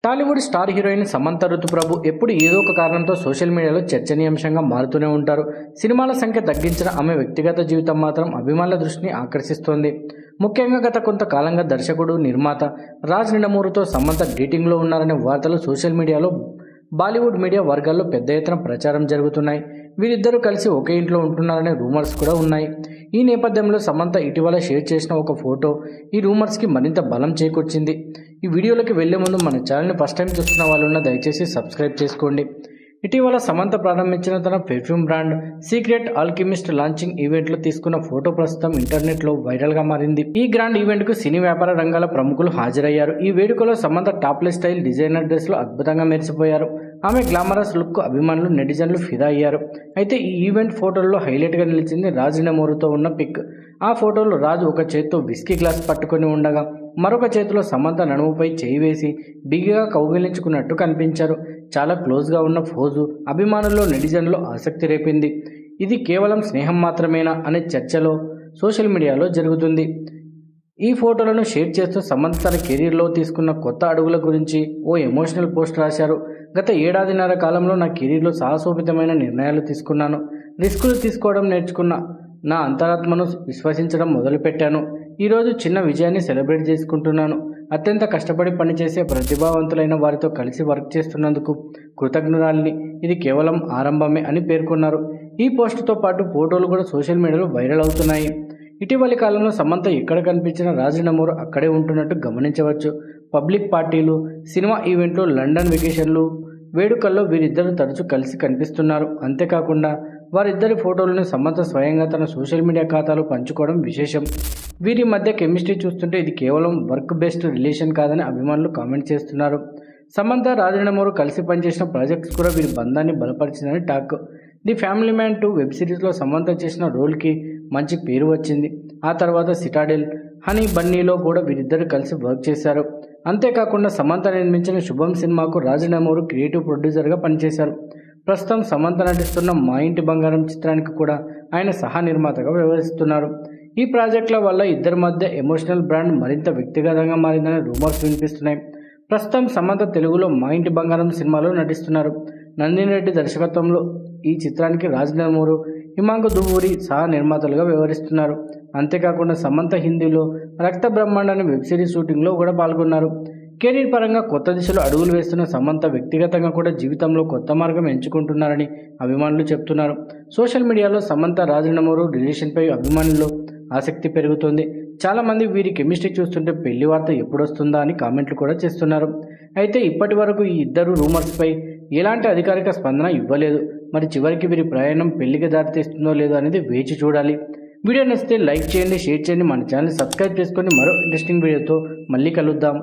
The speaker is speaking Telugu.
టాలీవుడ్ స్టార్ హీరోయిన్ సమంత ఋతుప్రభు ఎప్పుడు ఏదో ఒక కారణంతో సోషల్ మీడియాలో చర్చనీయాంశంగా మారుతూనే ఉంటారు. సినిమాల సంఖ్య తగ్గించిన ఆమె వ్యక్తిగత జీవితం మాత్రం అభిమానుల దృష్టిని ఆకర్షిస్తోంది. ముఖ్యంగా గత కొంతకాలంగా దర్శకుడు, నిర్మాత రాజ్ నిడమూరుతో సమంత డేటింగ్లో ఉన్నారనే వార్తలు సోషల్ మీడియాలో, బాలీవుడ్ మీడియా వర్గాల్లో పెద్ద ఎత్తున ప్రచారం జరుగుతున్నాయి. వీరిద్దరూ కలిసి ఒకే ఇంట్లో ఉంటున్నారనే రూమర్స్ కూడా ఉన్నాయి. ఈ నేపథ్యంలో సమంత ఇటీవల షేర్ చేసిన ఒక ఫోటో ఈ రూమర్స్కి మరింత బలం చేకూర్చింది. ఈ వీడియోలోకి వెళ్లే ముందు మన ఛానల్ని ఫస్ట్ టైం చూస్తున్న వాళ్ళున్న దయచేసి సబ్స్క్రైబ్ చేసుకోండి. ఇటీవల సమంత ప్రారంభించిన తన perfume brand secret alchemist launching ఈవెంట్లో తీసుకున్న ఫోటో ప్రస్తుతం ఇంటర్నెట్లో వైరల్గా మారింది. ఈ గ్రాండ్ ఈవెంట్కు సినీ వ్యాపార రంగాల ప్రముఖులు హాజరయ్యారు. ఈ వేడుకలో సమంత టాప్లెస్ స్టైల్ డిజైనర్ డ్రెస్లో అద్భుతంగా మెరిసిపోయారు. ఆమె గ్లామరస్ లుక్ అభిమానులు, నెటిజన్లు ఫిదా అయ్యారు. అయితే ఈ ఈవెంట్ ఫోటోల్లో హైలైట్గా నిలిచింది రాజ్ నిడమూరుతో ఉన్న పిక్. ఆ ఫోటోలో రాజు ఒక చేత్తో విస్కీ గ్లాస్ పట్టుకొని ఉండగా మరొక చేతిలో సమంత నడుముపై చేయి వేసి బిగిగా కౌగిలించుకున్నట్టు కనిపించారు. చాలా క్లోజ్గా ఉన్న ఫోజు అభిమానుల్లో, నెటిజన్లో ఆసక్తి రేపింది. ఇది కేవలం స్నేహం మాత్రమేనా అనే చర్చలో సోషల్ మీడియాలో జరుగుతుంది. ఈ ఫోటోలను షేర్ చేస్తూ సమంత తన కెరీర్లో తీసుకున్న కొత్త అడుగుల గురించి ఓ ఎమోషనల్ పోస్ట్ రాశారు. గత ఏడాదిన్నర కాలంలో నా కెరీర్లో సాహసోపేతమైన నిర్ణయాలు తీసుకున్నాను. రిస్కులు తీసుకోవడం నేర్చుకున్నా. నా అంతరాత్మను విశ్వసించడం మొదలుపెట్టాను. ఈరోజు చిన్న విజయాన్ని సెలబ్రేట్ చేసుకుంటున్నాను. అత్యంత కష్టపడి పనిచేసే ప్రతిభావంతులైన వారితో కలిసి వర్క్ చేస్తున్నందుకు కృతజ్ఞురాలిని. ఇది కేవలం ఆరంభమే అని పేర్కొన్నారు. ఈ పోస్టుతో పాటు ఫోటోలు కూడా సోషల్ మీడియాలో వైరల్ అవుతున్నాయి. ఇటీవలి కాలంలో సమంత ఎక్కడ కనిపించిన రాజ్ నిడమూరు అక్కడే ఉంటున్నట్టు గమనించవచ్చు. పబ్లిక్ పార్టీలు, సినిమా ఈవెంట్లు, లండన్ వెకేషన్లు, వేడుకల్లో వీరిద్దరూ తరచూ కలిసి కనిపిస్తున్నారు. అంతేకాకుండా వారిద్దరి ఫోటోలను సమంత స్వయంగా తన సోషల్ మీడియా ఖాతాలో పంచుకోవడం విశేషం. వీరి మధ్య కెమిస్ట్రీ చూస్తుంటే ఇది కేవలం వర్క్ బేస్డ్ రిలేషన్ కాదని అభిమానులు కామెంట్ చేస్తున్నారు. సమంత, రాజ్ నిడమూరు కలిసి పనిచేసిన ప్రాజెక్ట్స్ కూడా వీరి బంధాన్ని బలపరిచిందని talk. The family man 2 web సిరీస్లో సమంత చేసిన రోల్కి మంచి పేరు వచ్చింది. ఆ తర్వాత సిటాడెల్, హనీ బన్నీలో కూడా వీరిద్దరు కలిసి వర్క్ చేశారు. అంతేకాకుండా సమంత నిర్మించిన శుభం సినిమాకు రాజ్ నిడమూరు క్రియేటివ్ ప్రొడ్యూసర్గా పనిచేశారు. ప్రస్తుతం సమంత నటిస్తున్న మా ఇంటి బంగారం చిత్రానికి కూడా ఆయన సహా నిర్మాతగా వ్యవహరిస్తున్నారు. ఈ ప్రాజెక్టుల వల్ల ఇద్దరి మధ్య ఎమోషనల్ బ్రాండ్ మరింత వ్యక్తిగతంగా మారిందనే రూమర్స్ వినిపిస్తున్నాయి. ప్రస్తుతం సమంత తెలుగులో మా ఇంటి బంగారం సినిమాలో నటిస్తున్నారు. నందిని రెడ్డి దర్శకత్వంలో ఈ చిత్రానికి రాజ్ నిడమూరు, హిమాంగు దువ్వూరి సహా నిర్మాతలుగా వ్యవహరిస్తున్నారు. అంతేకాకుండా సమంత హిందీలో రక్త బ్రహ్మాండ అనే వెబ్ సిరీస్ షూటింగ్లో కూడా పాల్గొన్నారు. కెరీర్ పరంగా కొత్త దిశలో అడుగులు వేస్తున్న సమంత వ్యక్తిగతంగా కూడా జీవితంలో కొత్త మార్గం ఎంచుకుంటున్నారని అభిమానులు చెప్తున్నారు. సోషల్ మీడియాలో సమంత, రాజ్ నిడమూరు రిలేషన్పై అభిమానుల్లో ఆసక్తి పెరుగుతోంది. చాలామంది వీరి కెమిస్ట్రీ చూస్తుంటే పెళ్లి వార్త ఎప్పుడొస్తుందా అని కామెంట్లు కూడా చేస్తున్నారు. అయితే ఇప్పటి వరకు ఈ ఇద్దరు రూమర్స్పై ఎలాంటి అధికారిక స్పందన ఇవ్వలేదు. మరి చివరికి వీరి ప్రయాణం పెళ్లికి దారితీస్తుందో లేదో అనేది వేచి చూడాలి. వీడియో నచ్చితే లైక్ చేయండి, షేర్ చేయండి, మన ఛానల్ సబ్స్క్రైబ్ చేసుకొని మరో ఇంట్రెస్టింగ్ వీడియోతో మళ్ళీ కలుద్దాం.